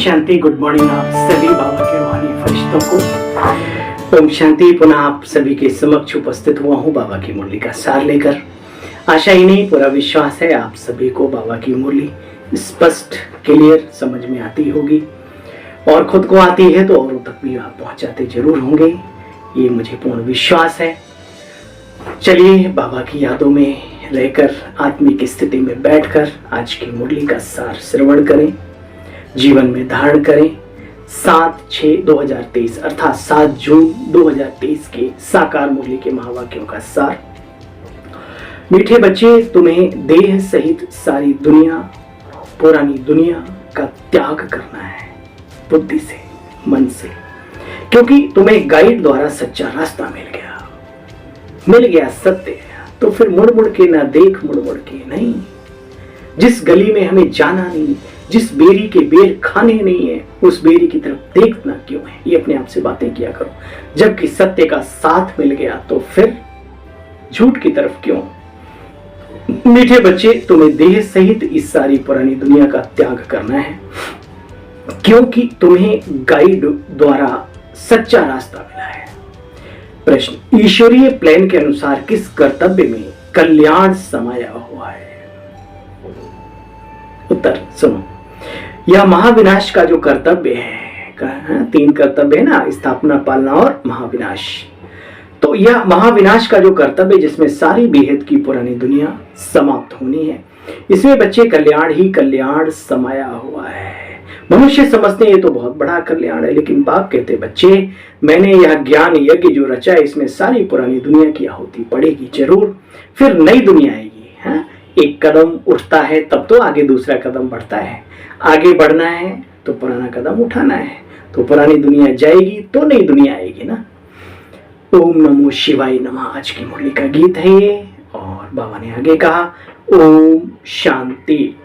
शांति। Good morning आप सभी बाबा के रूहानी फरिश्तों को। ओम शांति। पुनः आप सभी के समक्ष उपस्थित हुआ हूँ बाबा की मुरली का सार लेकर। आशा ही नहीं पूरा विश्वास है आप सभी को बाबा की मुरली स्पष्ट क्लियर समझ में आती होगी और खुद को आती है तो औरों तक भी आप पहुंचाते जरूर होंगे, ये मुझे पूर्ण विश्वास है। चलिए बाबा की यादों में रहकर आत्मिक स्थिति में बैठकर आज की मुरली का सार श्रवण करें, जीवन में धारण करें। 7/6/2023 अर्थात 7 जून 2023 के साकार मुरली के महावाक्यों का सार। मीठे बच्चे, तुम्हें देह सहित सारी दुनिया, पुरानी दुनिया का त्याग करना है, बुद्धि से, मन से, क्योंकि तुम्हें गाइड द्वारा सच्चा रास्ता मिल गया सत्य। तो फिर मुड़ मुड़ के ना देख, मुड़ मुड़ के नहीं। जिस गली में हमें जाना नहीं, जिस बेरी के बेर खाने नहीं है, उस बेरी की तरफ देखना क्यों है? ये अपने आप से बातें किया करो। जबकि सत्य का साथ मिल गया तो फिर झूठ की तरफ क्यों? मीठे बच्चे, तुम्हें देह सहित इस सारी पुरानी दुनिया का त्याग करना है, क्योंकि तुम्हें गाइड द्वारा सच्चा रास्ता मिला है। प्रश्न, ईश्वरीय प्लान के अनुसार किस कर्तव्य में कल्याण समाया हुआ है? उत्तर सुनो। यह महाविनाश का जो कर्तव्य है, 3 कर्तव्य है ना, स्थापना, पालना और महाविनाश। तो यह महाविनाश का जो कर्तव्य जिसमें सारी बेहद की पुरानी दुनिया समाप्त होनी है, इसमें बच्चे कल्याण ही कल्याण समाया हुआ है। मनुष्य समझते हैं ये तो बहुत बड़ा कल्याण है, लेकिन बाप कहते बच्चे, मैंने यह ज्ञान यज्ञ जो रचा है इसमें सारी पुरानी दुनिया की आहुति पड़ेगी जरूर, फिर नई दुनिया आएगी। हाँ, एक कदम उठता है तब तो आगे दूसरा कदम बढ़ता है। आगे बढ़ना है तो पुराना कदम उठाना है, तो पुरानी दुनिया जाएगी तो नई दुनिया आएगी ना। ओम नमो शिवाय नमः आज की मुरली का गीत है ये। और बाबा ने आगे कहा ओम शांति।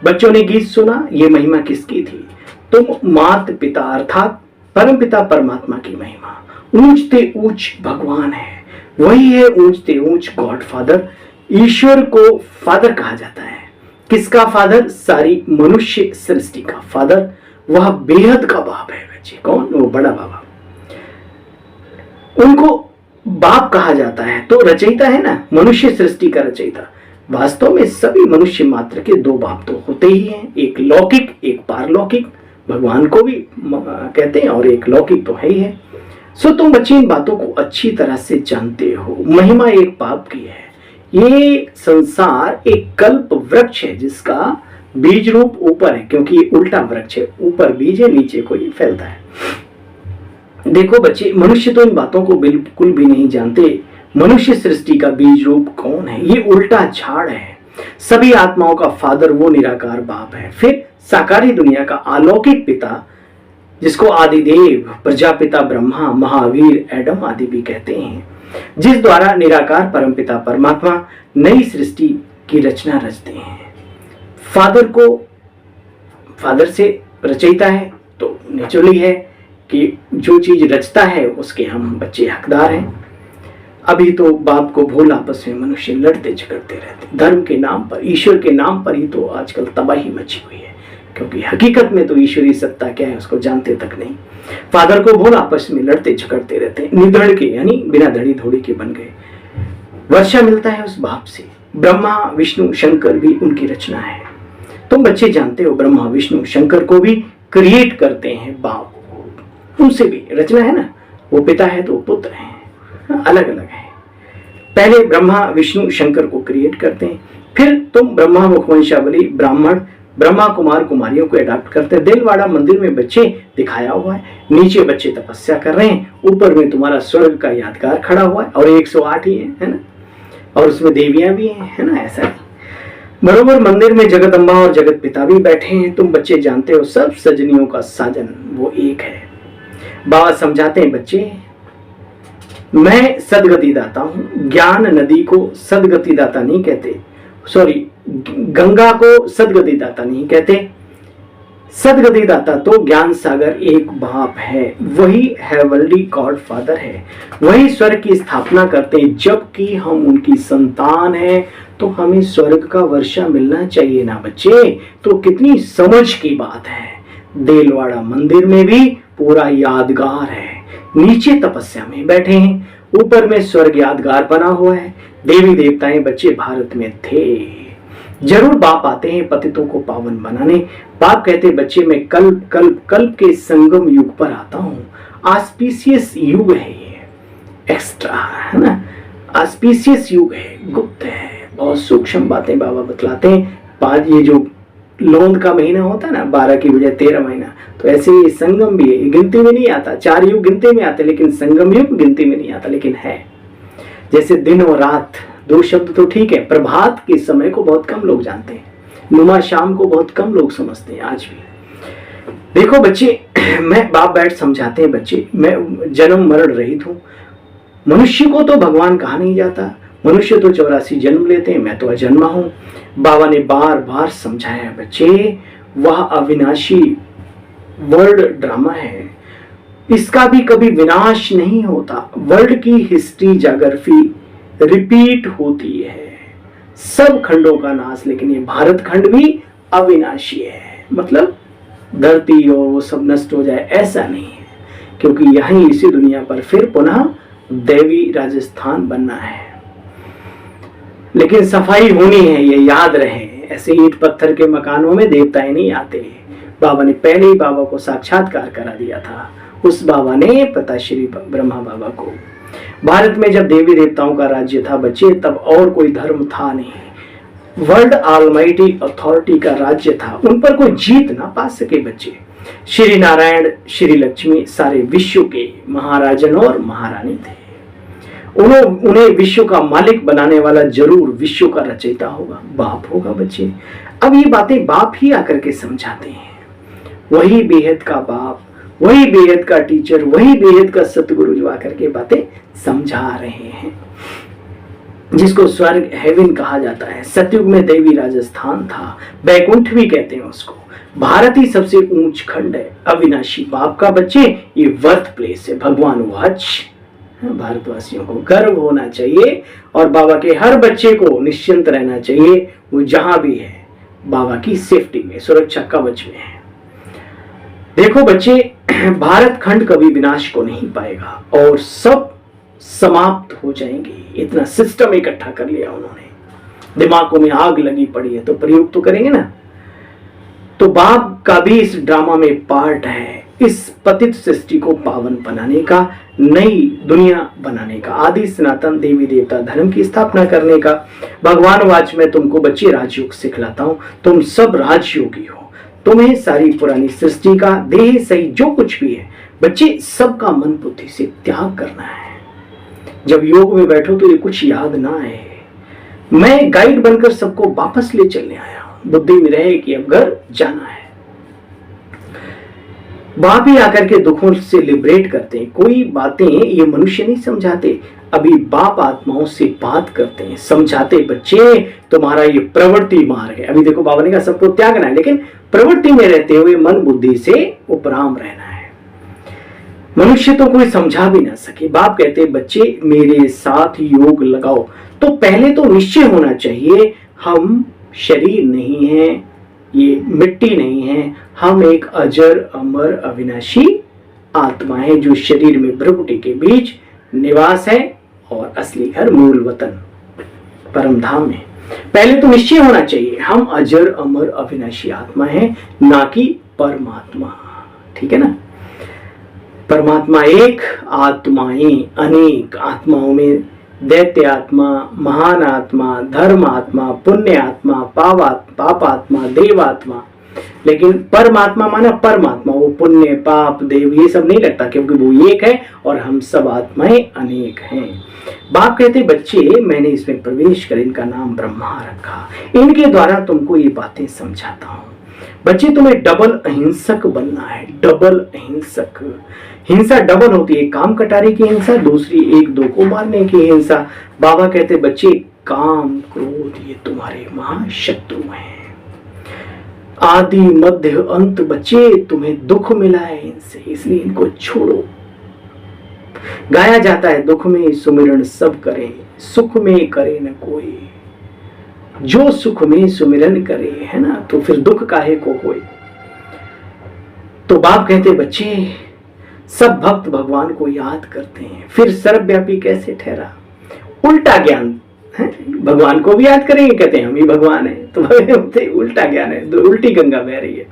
बच्चों ने गीत सुना, ये महिमा किसकी थी? तुम मात पिता अर्थात परम पिता परमात्मा की महिमा। ऊंचते ऊंच भगवान है, वही है ऊंचते ऊंच गॉड फादर। ईश्वर को फादर कहा जाता है। किसका फादर? सारी मनुष्य सृष्टि का फादर। वह बेहद का बाप है बच्चे। कौन? वो बड़ा बाबा। उनको बाप कहा जाता है। तो रचयिता है ना, मनुष्य सृष्टि का रचयिता। वास्तव में सभी मनुष्य मात्र के 2 बाप तो होते ही हैं, एक लौकिक एक पारलौकिक, भगवान को भी कहते हैं, और एक लौकिक तो है ही है। सो तुम बच्चे इन बातों को अच्छी तरह से जानते हो। महिमा एक बाप की है। ये संसार एक कल्प वृक्ष है जिसका बीज रूप ऊपर है, क्योंकि ये उल्टा वृक्ष है, ऊपर बीज है, नीचे कोई फैलता है। देखो बच्चे, मनुष्य तो इन बातों को बिल्कुल भी नहीं जानते। मनुष्य सृष्टि का बीज रूप कौन है? ये उल्टा झाड़ है। सभी आत्माओं का फादर वो निराकार बाप है। फिर साकारी दुनिया का अलौकिक पिता, जिसको आदिदेव, प्रजापिता ब्रह्मा, महावीर, एडम आदि भी कहते हैं, जिस द्वारा निराकार परमपिता परमात्मा नई सृष्टि की रचना रचते हैं। फादर से रचयिता है तो नेचुरली है कि जो चीज रचता है उसके हम बच्चे हकदार हैं। अभी तो बाप को भूल आपस में मनुष्य लड़ते झगड़ते रहते, धर्म के नाम पर, ईश्वर के नाम पर ही तो आजकल तबाही मची हुई है, क्योंकि हकीकत में तो ईश्वरीय सत्ता क्या है उसको जानते तक नहीं। फादर को भूल आपस में लड़ते झगड़ते रहते, निधड़ के यानी बिना धड़ी धोड़ी के बन गए। वर्षा मिलता है उस बाप से। ब्रह्मा विष्णु शंकर भी उनकी रचना है। तुम बच्चे जानते हो ब्रह्मा विष्णु शंकर को भी क्रिएट करते हैं बाप, उनसे भी रचना है ना। वो पिता है तो पुत्र है, अलग अलग है। पहले ब्रह्मा विष्णु शंकर को क्रिएट करते हैं, फिर तुम ब्रह्मा मुखवंशावली ब्राह्मण ब्रह्मा कुमार कुमारियों को अडॉप्ट करते हैं। दिलवाड़ा मंदिर में बच्चे दिखाया हुआ है, नीचे बच्चे तपस्या कर रहे हैं, ऊपर में तुम्हारा स्वर्ग का यादगार खड़ा हुआ है, और 108 ही है ना, और उसमें देवियां भी हैं, है ना। ऐसा है बरोबर मंदिर में जगदम्बा और जगत पिता भी बैठे हैं। तुम बच्चे जानते हो सब सजनियों का साजन वो एक है। बाबा समझाते हैं बच्चे, मैं सदगति दाता हूं। ज्ञान नदी को सदगति दाता नहीं कहते, सॉरी, गंगा को सदगति दाता नहीं कहते। सदगति दाता तो ज्ञान सागर एक बाप है, वही हेवनली गॉड फादर है, वही स्वर्ग की स्थापना करते हैं। जबकि हम उनकी संतान हैं तो हमें स्वर्ग का वर्षा मिलना चाहिए ना बच्चे। तो कितनी समझ की बात है। देलवाड़ा मंदिर में भी पूरा यादगार है। नीचे तपस्या में बैठे हैं, ऊपर में स्वर्ग यादगार बना हुआ है। देवी देवताएं बच्चे भारत में थे। जरूर बाप आते हैं पतितों को पावन बनाने। बाप कहते बच्चे मैं कल्प कल्प कल्प के संगम युग पर आता हूँ। ऑस्पिशियस युग है ये, एक्स्ट्रा है ना, ऑस्पिशियस युग है, गुप्त है, बहुत सूक्ष्म बातें बाबा बतलाते हैं। पांच ये जो लोंद का महीना होता है ना, 12 की बजाय 13 महीना, तो ऐसे ये संगम भी है, गिनती में नहीं आता। 4 युग गिनती में आते लेकिन संगम युग गिनती में नहीं आता, लेकिन है। जैसे दिन और रात 2 शब्द तो ठीक है, प्रभात के समय को बहुत कम लोग जानते हैं, नुमा शाम को बहुत कम लोग समझते हैं आज भी। देखो बच्चे, मैं बाप बैठ समझाते हैं बच्चे, मैं जन्म मरण रहित हूँ। मनुष्य को तो भगवान कहा नहीं जाता, मनुष्य तो 84 जन्म लेते हैं, मैं तो अजन्मा हूं। बाबा ने बार बार समझाया बच्चे, वह अविनाशी वर्ल्ड ड्रामा है, इसका भी कभी विनाश नहीं होता। वर्ल्ड की हिस्ट्री जाग्राफी रिपीट होती है, सब खंडों का नाश, लेकिन ये भारत खंड भी अविनाशी है। मतलब धरती और वो सब नष्ट हो जाए ऐसा नहीं है, क्योंकि यहीं इसी दुनिया पर फिर पुनः देवी राजस्थान बनना है। लेकिन सफाई होनी है, ये याद रहे। ऐसे ईंट पत्थर के मकानों में देवताएं नहीं आते। बाबा ने पहले ही बाबा को साक्षात्कार करा दिया था। उस बाबा ने पता श्री ब्रह्मा बाबा को, भारत में जब देवी देवताओं का राज्य था बच्चे, तब और कोई धर्म था नहीं। वर्ल्ड ऑलमाइटी अथॉरिटी का राज्य था, उन पर कोई जीत ना पा सके बच्चे। श्री नारायण, श्री लक्ष्मी सारे विश्व के महाराजन और महारानी थे। उन्हें विश्व का मालिक बनाने वाला जरूर विश्व का रचयिता होगा, बाप होगा बच्चे। अब ये बातें बाप ही आकर के समझाते हैं। वही बेहद का बाप, वही बेहद का टीचर, वही बेहद का सतगुरु जो आकर के बातें समझा रहे हैं, जिसको स्वर्ग हेवन कहा जाता है। सतयुग में देवी राजस्थान था, बैकुंठ भी कहते हैं उसको। भारत ही सबसे ऊंच खंड है, अविनाशी बाप का बच्चे ये बर्थ प्लेस है। भगवान वाच, भारतवासियों को गर्व होना चाहिए और बाबा के हर बच्चे को निश्चिंत रहना चाहिए, वो जहां भी है बाबा की सेफ्टी में, सुरक्षा कवच में है। देखो बच्चे, भारत खंड कभी विनाश को नहीं पाएगा और सब समाप्त हो जाएंगे। इतना सिस्टम इकट्ठा कर लिया उन्होंने, दिमागों में आग लगी पड़ी है, तो प्रयोग तो करेंगे ना। तो बाप का भी इस ड्रामा में पार्ट है, इस पतित सृष्टि को पावन बनाने का, नई दुनिया बनाने का, आदि सनातन देवी देवता धर्म की स्थापना करने का। भगवान वाच में तुमको बच्चे राजयोग सिखलाता हूं, तुम सब राजयोगी हो। तुम्हें सारी पुरानी सृष्टि का, देह सही जो कुछ भी है बच्चे, सबका मन बुद्धि से त्याग करना है। जब योग में बैठो तो ये कुछ याद ना आए। मैं गाइड बनकर सबको वापस ले चलने आया हूं, बुद्धि में रहे कि अब घर जाना है। बाप ही आकर के दुखों से लिबरेट करते हैं। कोई बातें ये मनुष्य नहीं समझाते, अभी बाप आत्माओं से बात करते हैं, समझाते बच्चे तुम्हारा ये प्रवृत्ति मार्ग है। अभी देखो बाबा ने कहा सबको त्यागना है, लेकिन प्रवृत्ति में रहते हुए मन बुद्धि से उपराम रहना है। मनुष्य तो कोई समझा भी ना सके। बाप कहते बच्चे मेरे साथ योग लगाओ। तो पहले तो निश्चय होना चाहिए हम शरीर नहीं है, ये मिट्टी नहीं है, हम एक अजर अमर अविनाशी आत्मा है जो शरीर में भ्रुकुटी के बीच निवास है और असली घर मूल वतन परम धाम में। पहले तो निश्चय होना चाहिए हम अजर अमर अविनाशी आत्मा है, ना कि परमात्मा। ठीक है ना, परमात्मा एक, आत्माएं अनेक। आत्माओं में दैत्य आत्मा, महान आत्मा, धर्म आत्मा, पुण्य आत्मा, पाप आत्मा, देव आत्मा। लेकिन परमात्मा माना परमात्मा, वो पुण्य पाप देव ये सब नहीं लगता, क्योंकि वो एक है और हम सब आत्माएं अनेक हैं। बाप कहते बच्चे मैंने इसमें प्रवेश कर इनका नाम ब्रह्मा रखा, इनके द्वारा तुमको ये बातें समझाता हूं। बच्चे तुम्हें डबल अहिंसक बनना है, डबल अहिंसक। हिंसा डबल होती है, काम कटारे की हिंसा, दूसरी एक दो को मारने की हिंसा। बाबा कहते बच्चे काम क्रोध ये तुम्हारे महाशत्रु हैं, आदि मध्य अंत। बच्चे तुम्हें दुख मिला है इनसे, इसलिए इनको छोड़ो। गाया जाता है दुख में सुमिरन सब करें, सुख में करे न कोई। जो सुख में सुमिरन करे है ना, तो फिर दुख काहे को होए। तो बाप कहते बच्चे सब भक्त भगवान को याद करते हैं, फिर सर्वव्यापी कैसे ठहरा? उल्टा ज्ञान है, भगवान को भी याद करेंगे, कहते हैं हम ही भगवान है, तो बोलते उल्टा ज्ञान है, तो उल्टी गंगा बह रही है।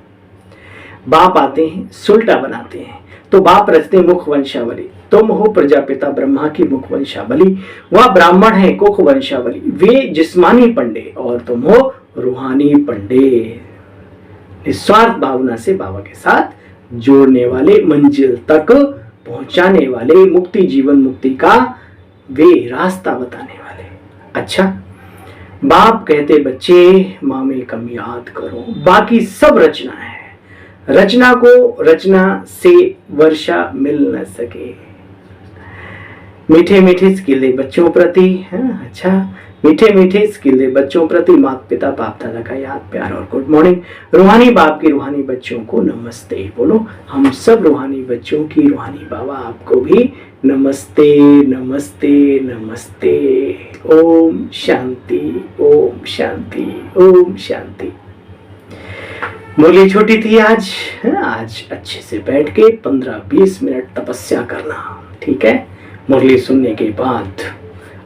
बाप आते हैं सुलटा बनाते हैं, तो बाप रचते मुख वंशावली, तुम हो प्रजापिता ब्रह्मा की मुख वंशावली, वह ब्राह्मण है कुख वंशावली, वे जिस्मानी पंडे और तुम हो रूहानी पंडे। निस्वार्थ भावना से बाबा के साथ जोड़ने वाले, मंजिल तक पहुंचाने वाले, मुक्ति जीवन मुक्ति का वे रास्ता बताने वाले। अच्छा, बाप कहते बच्चे माँ में कम याद करो, बाकी सब रचना है, रचना को रचना से वर्षा मिल न सके। मीठे मीठे स्किले बच्चों प्रति, अच्छा, मीठे मीठे स्किले बच्चों प्रति माता पिता बाप दादा का याद प्यार और गुड मॉर्निंग। रूहानी बाप की रूहानी बच्चों को नमस्ते बोलो। हम सब रूहानी बच्चों की रूहानी बाबा आपको भी नमस्ते नमस्ते नमस्ते। ओम शांति ओम शांति ओम शांति। मुरली छोटी थी आज अच्छे से बैठ के 15-20 मिनट तपस्या करना, ठीक है। मुरली सुनने के बाद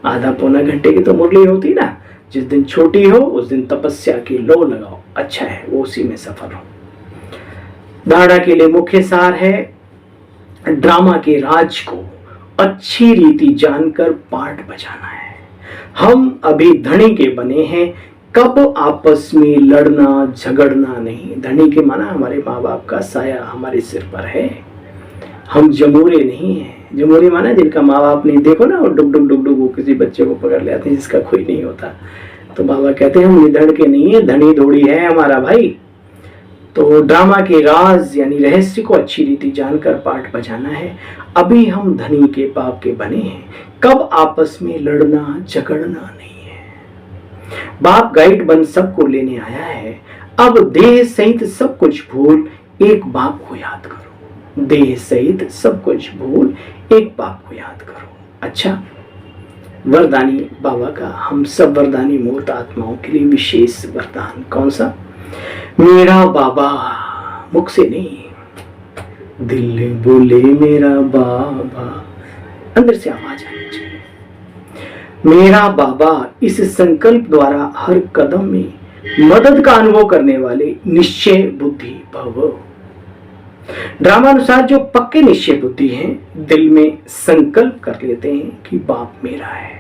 आधा पौना घंटे की तो मुरली होती ना, जिस दिन छोटी हो उस दिन तपस्या की लो लगाओ, अच्छा है, वो उसी में सफल हो। धारणा के लिए मुख्य सार है ड्रामा के राज को अच्छी रीति जानकर पाठ बजाना है। हम अभी धनी के बने हैं, कब आपस में लड़ना झगड़ना नहीं। धनी के माना हमारे माँ बाप का साया हमारे सिर पर है, हम जमूरे नहीं हैं। जमूरे माना जिनका माँ बाप नहीं, देखो ना वो डुग डुग डुग डुग वो किसी बच्चे को पकड़ ले आते हैं जिसका कोई नहीं होता। तो बाबा कहते हैं हम निधड़ के नहीं है, धनी धोड़ी है हमारा भाई। तो ड्रामा के राज यानी रहस्य को अच्छी रीति जानकर पाठ बजाना है। अभी हम धनी के बाप के बने हैं, कब आपस में लड़ना झगड़ना नहीं है। बाप गाइड बन सबको लेने आया है, अब देह सहित सब कुछ भूल एक बाप को याद करो। देह सहित सब कुछ भूल एक बाप को याद करो। अच्छा, वरदानी बाबा का हम सब वरदानी मूर्त आत्माओं के लिए विशेष वरदान कौन सा? मेरा बाबा, मुख से नहीं, दिल बोले मेरा बाबा, अंदर से आवाज आनी चाहिए। मेरा बाबा इस संकल्प द्वारा हर कदम में मदद का अनुभव करने वाले निश्चय बुद्धि भव। ड्रामानुसार जो पक्के निश्चय बुद्धि हैं, दिल में संकल्प कर लेते हैं कि बाप मेरा है।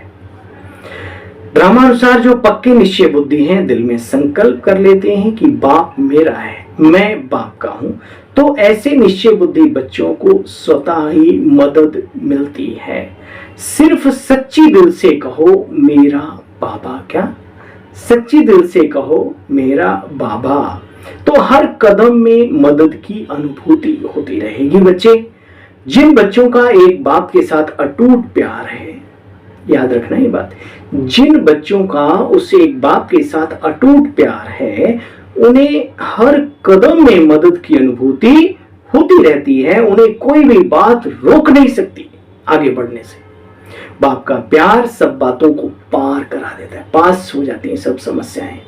ड्रामानुसार जो पक्के निश्चय बुद्धि हैं, दिल में संकल्प कर लेते हैं कि बाप मेरा है, मैं बाप का हूं। तो ऐसे निश्चय बुद्धि बच्चों को स्वतः ही मदद मिलती है। सिर्फ सच्ची दिल से कहो मेरा बाबा, क्या सच्ची दिल से कहो मेरा बाबा, तो हर कदम में मदद की अनुभूति होती रहेगी। बच्चे, जिन बच्चों का एक बाप के साथ अटूट प्यार है, याद रखना ये बात, जिन बच्चों का उस एक बाप के साथ अटूट प्यार है, उन्हें हर कदम में मदद की अनुभूति होती रहती है। उन्हें कोई भी बात रोक नहीं सकती आगे बढ़ने से। बाप का प्यार सब बातों को पार करा देता है, पास हो जाती हैं सब समस्याएं।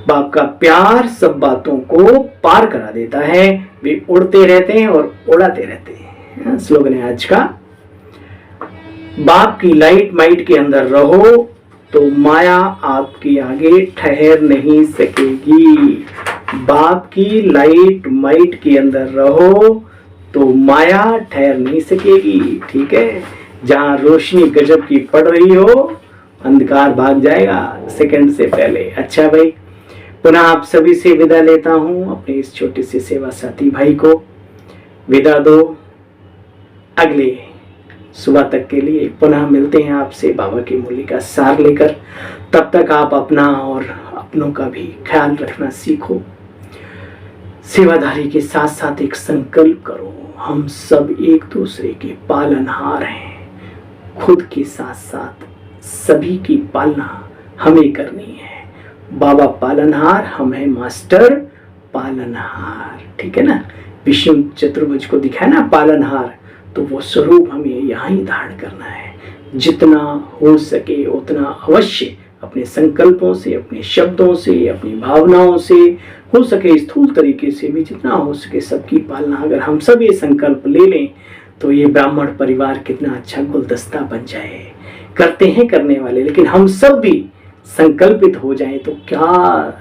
बाप का प्यार सब बातों को पार करा देता है। वे उड़ते रहते हैं और उड़ाते रहते हैं। स्लोगन है आज का, बाप की लाइट माइट के अंदर रहो तो माया आपके आगे ठहर नहीं सकेगी। बाप की लाइट माइट के अंदर रहो तो माया ठहर नहीं सकेगी, ठीक है। जहां रोशनी गजब की पड़ रही हो, अंधकार भाग जाएगा सेकंड से पहले। अच्छा भाई, पुनः आप सभी से विदा लेता हूं। अपने इस छोटे से सेवा साथी भाई को विदा दो। अगले सुबह तक के लिए पुनः मिलते हैं आपसे बाबा की मुरली का सार लेकर। तब तक आप अपना और अपनों का भी ख्याल रखना सीखो। सेवाधारी के साथ साथ एक संकल्प करो, हम सब एक दूसरे के पालनहार हैं। खुद के साथ साथ सभी की पालना हमें करनी है। बाबा पालनहार, हम हैं मास्टर पालनहार, ठीक है ना। विष्णु चतुर्भुज को दिखाया ना पालनहार, तो वो स्वरूप हमें यहाँ ही धारण करना है। जितना हो सके उतना अवश्य अपने संकल्पों से, अपने शब्दों से, अपनी भावनाओं से, हो सके स्थूल तरीके से भी जितना हो सके सबकी पालना अगर हम सब ये संकल्प ले लें तो ये ब्राह्मण परिवार कितना अच्छा गुलदस्ता बन जाए। करते हैं करने वाले, लेकिन हम सब भी संकल्पित हो जाए तो क्या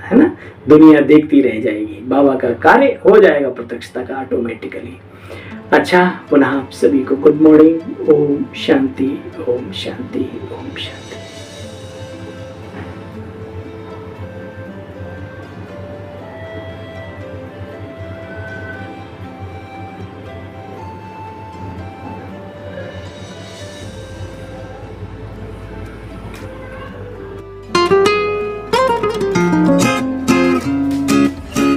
है ना, दुनिया देखती रह जाएगी, बाबा का कार्य हो जाएगा प्रत्यक्षता का ऑटोमेटिकली। अच्छा, पुनः आप सभी को गुड मॉर्निंग। ओम शांति, ओम शांति, ओम शांति।